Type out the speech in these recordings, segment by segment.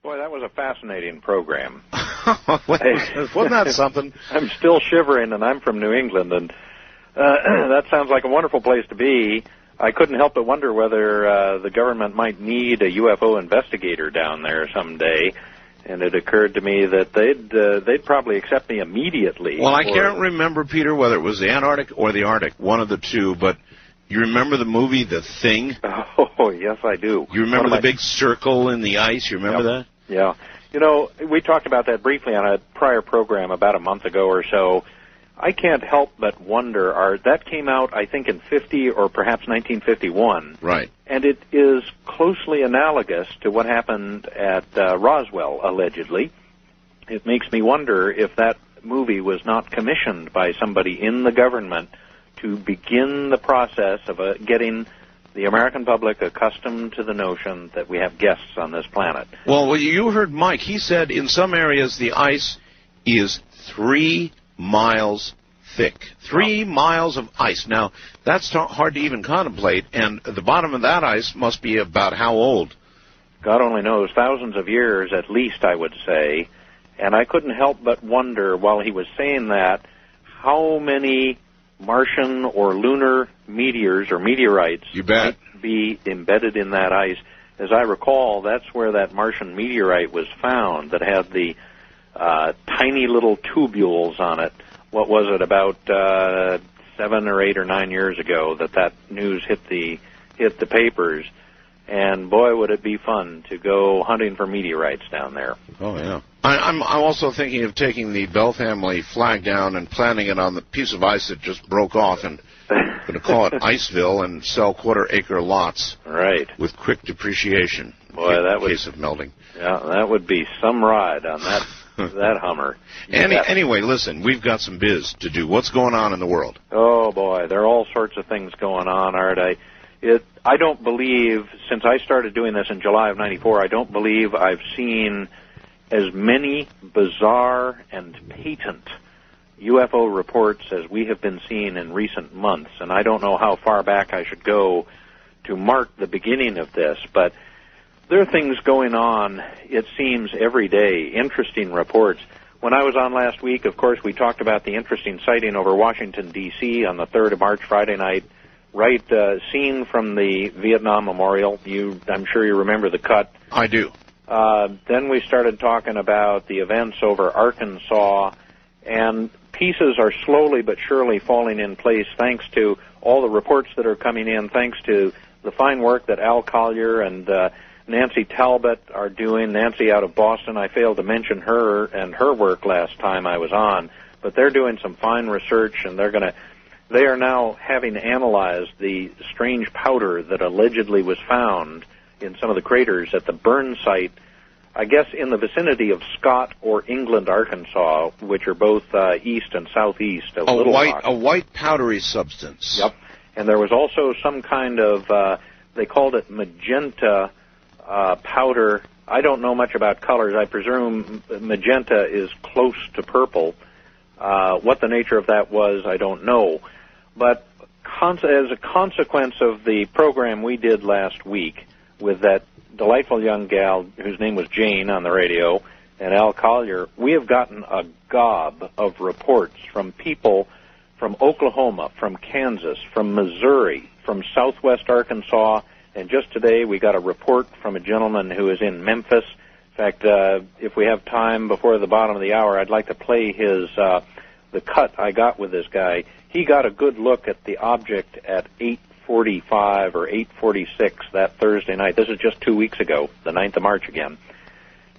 Boy, that was a fascinating program. Wasn't that something? I'm still shivering, and I'm from New England, and that sounds like a wonderful place to be. I couldn't help but wonder whether the government might need a UFO investigator down there someday. And it occurred to me that they'd probably accept me immediately. Well, I can't remember, Peter, whether it was the Antarctic or the Arctic, one of the two, but you remember the movie The Thing? Oh, yes, I do. You remember the big circle in the ice? You remember that? Yeah. You know, we talked about that briefly on a prior program about a month ago or so. I can't help but wonder, that came out, I think, in 50 or perhaps 1951. Right. And it is closely analogous to what happened at Roswell, allegedly. It makes me wonder if that movie was not commissioned by somebody in the government to begin the process of getting the American public accustomed to the notion that we have guests on this planet. Well, you heard Mike. He said in some areas the ice is 3 miles thick. 3 miles of ice. Now, that's hard to even contemplate, and the bottom of that ice must be about how old? God only knows, thousands of years at least, I would say. And I couldn't help but wonder, while he was saying that, how many Martian or lunar meteors or meteorites might be embedded in that ice. As I recall, that's where that Martian meteorite was found that had the tiny little tubules on it. What was it, about 7 or 8 or 9 years ago that news hit the papers? And boy, would it be fun to go hunting for meteorites down there. Oh, yeah. I'm also thinking of taking the Bell family flag down and planting it on the piece of ice that just broke off, and going to call it Iceville and sell quarter-acre lots. Right. With quick depreciation. Boy, that would, case of melting. Yeah, that would be some ride on that that Hummer. Anyway, listen, we've got some biz to do. What's going on in the world? Oh, boy, there are all sorts of things going on, Art. I don't believe, since I started doing this in July of '94, I don't believe I've seen as many bizarre and patent UFO reports as we have been seeing in recent months. And I don't know how far back I should go to mark the beginning of this, but there are things going on, it seems, every day, interesting reports. When I was on last week, of course, we talked about the interesting sighting over Washington, D.C. on the 3rd of March, Friday night, right, seen from the Vietnam Memorial. I'm sure you remember the cut. I do. Then we started talking about the events over Arkansas, and pieces are slowly but surely falling in place thanks to all the reports that are coming in, thanks to the fine work that Al Collier and Nancy Talbot are doing. Nancy out of Boston, I failed to mention her and her work last time I was on, but they're doing some fine research, and they are now having analyzed the strange powder that allegedly was found in some of the craters at the burn site, I guess in the vicinity of Scott or England, Arkansas, which are both east and southeast of Little Rock. A white powdery substance. Yep. And there was also some kind of, they called it magenta powder. I don't know much about colors. I presume magenta is close to purple. What the nature of that was, I don't know. But as a consequence of the program we did last week with that delightful young gal whose name was Jane on the radio and Al Collier, we have gotten a gob of reports from people from Oklahoma, from Kansas, from Missouri, from southwest Arkansas, and just today we got a report from a gentleman who is in Memphis. In fact, if we have time before the bottom of the hour, I'd like to play the cut I got with this guy. He got a good look at the object at 8:45 or 8:46 that Thursday night. This is just 2 weeks ago, the 9th of March again.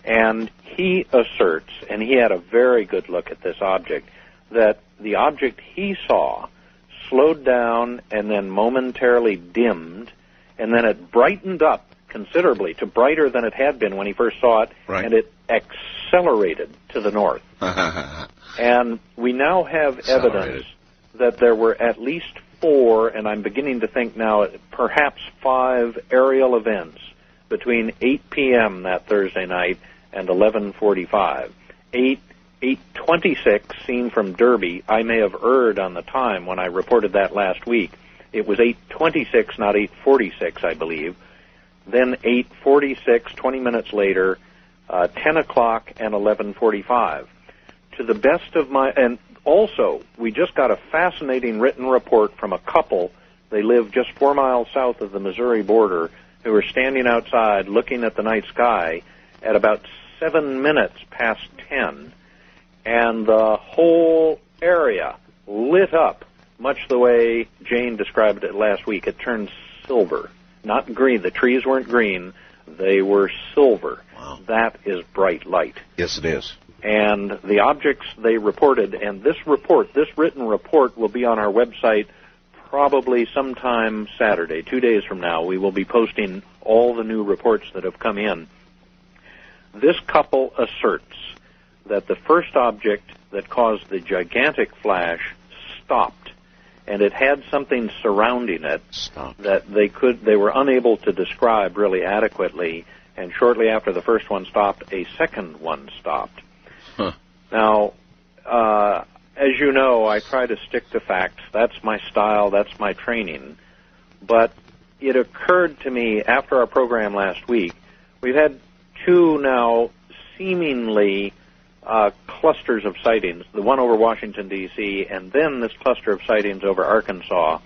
And he asserts, and he had a very good look at this object, that the object he saw slowed down and then momentarily dimmed, and then it brightened up considerably to brighter than it had been when he first saw it, right. And it accelerated to the north. And we now have evidence that there were at least 4, and I'm beginning to think now perhaps 5 aerial events between 8 p.m. that Thursday night and 11:45. 8:26 seen from Derby. I may have erred on the time when I reported that last week. It was 8:26, not 8:46, I believe. Then 8:46, 20 minutes later, 10 o'clock and 11:45. To the best of my... And also, we just got a fascinating written report from a couple. They live just 4 miles south of the Missouri border, who were standing outside looking at the night sky at about 7 minutes past 10, and the whole area lit up, much the way Jane described it last week. It turned silver, not green. The trees weren't green. They were silver. Wow. That is bright light. Yes, it is. And the objects they reported, and this written report, will be on our website probably sometime Saturday, 2 days from now. We will be posting all the new reports that have come in. This couple asserts that the first object that caused the gigantic flash stopped, and it had something surrounding it that they were unable to describe really adequately, and shortly after the first one stopped, a second one stopped. Huh. Now, as you know, I try to stick to facts. That's my style. That's my training. But it occurred to me after our program last week, we've had two now seemingly clusters of sightings, the one over Washington, D.C., and then this cluster of sightings over Arkansas.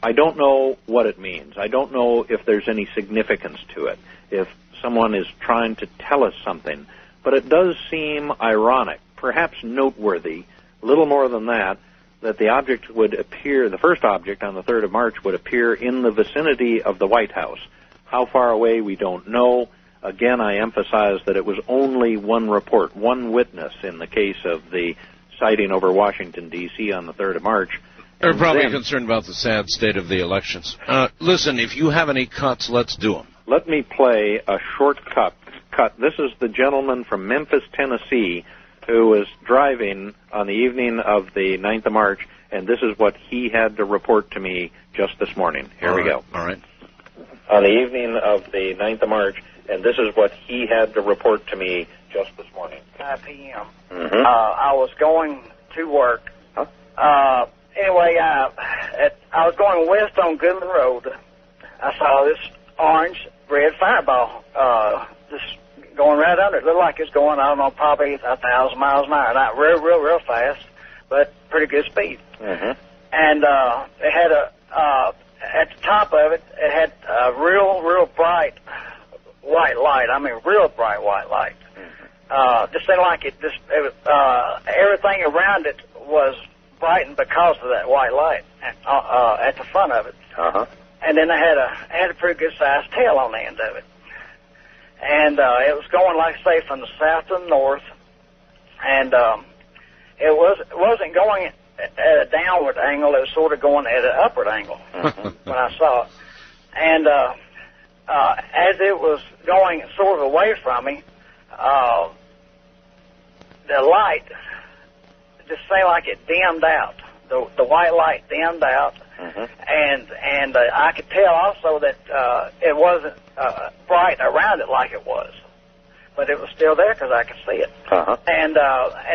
I don't know what it means. I don't know if there's any significance to it, if someone is trying to tell us something. But it does seem ironic, perhaps noteworthy, little more than that the object would appear, the first object on the 3rd of March would appear in the vicinity of the White House. How far away, we don't know. Again, I emphasize that it was only one report, one witness in the case of the sighting over Washington, D.C. on the 3rd of March. They're probably concerned about the sad state of the elections. Listen, if you have any cuts, let's do them. Let me play a short cut. This is the gentleman from Memphis, Tennessee, who was driving on the evening of the 9th of March, and this is what he had to report to me just this morning. Here we go. All right. On the evening of the 9th of March, and this is what he had to report to me just this morning. 5 p.m. Mm-hmm. I was going to work. Huh? Anyway, I was going west on Goodman Road. I saw this orange-red fireball just going right under it. It looked like it's going, I don't know, probably 1,000 miles an hour. Not real fast, but pretty good speed. Mm-hmm. And it had at the top of it, it had a real bright white light. I mean, real bright white light. Mm-hmm. Just seemed like it was, everything around it was brightened because of that white light at the front of it. Uh-huh. And then it had a pretty good sized tail on the end of it. And it was going, like I say, from the south to the north. And it wasn't going at a downward angle. It was sort of going at an upward angle when I saw it. And as it was going sort of away from me, the light just seemed like it dimmed out. The white light dimmed out. And I could tell also that it wasn't bright around it like it was, but it was still there because I could see it. And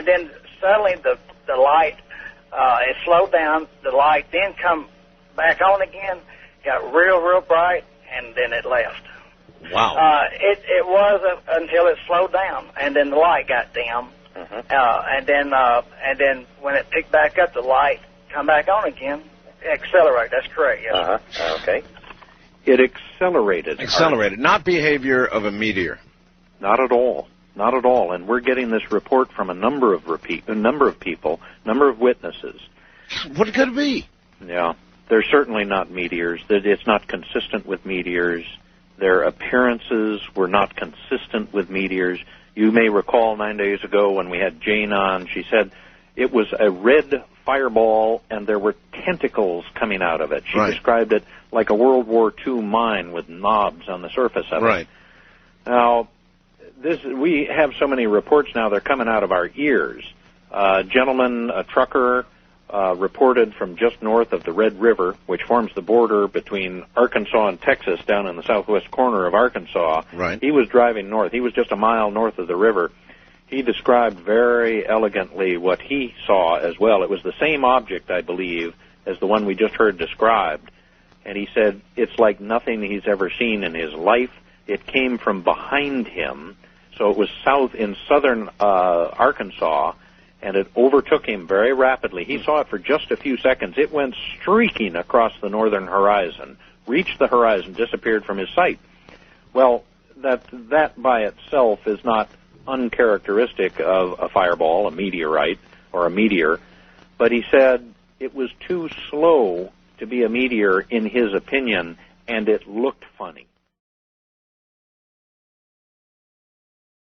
then suddenly the light it slowed down. The light then come back on again, got real bright, and then it left. Wow. It was until it slowed down, and then the light got dim. And then when it picked back up, the light come back on again. Accelerate, that's correct, yes. Okay. It accelerated. Accelerated, not behavior of a meteor. Not at all. Not at all. And we're getting this report from a number of people, number of witnesses. What could it be? Yeah. They're certainly not meteors. It's not consistent with meteors. Their appearances were not consistent with meteors. You may recall 9 days ago when we had Jane on, she said it was a red fireball and there were tentacles coming out of it. She described it like a World War II mine with knobs on the surface of it. Right. Now, we have so many reports now, they're coming out of our ears. A trucker, reported from just north of the Red River, which forms the border between Arkansas and Texas, down in the southwest corner of Arkansas. Right. He was driving north. He was just a mile north of the river. He described very elegantly what he saw as well. It was the same object, I believe, as the one we just heard described. And he said it's like nothing he's ever seen in his life. It came from behind him, So it was in southern Arkansas, and it overtook him very rapidly. He saw it for just a few seconds. It went streaking across the northern horizon, reached the horizon, disappeared from his sight. Well, that by itself is not uncharacteristic of a fireball, a meteorite, or a meteor, but he said it was too slow to be a meteor in his opinion, and it looked funny.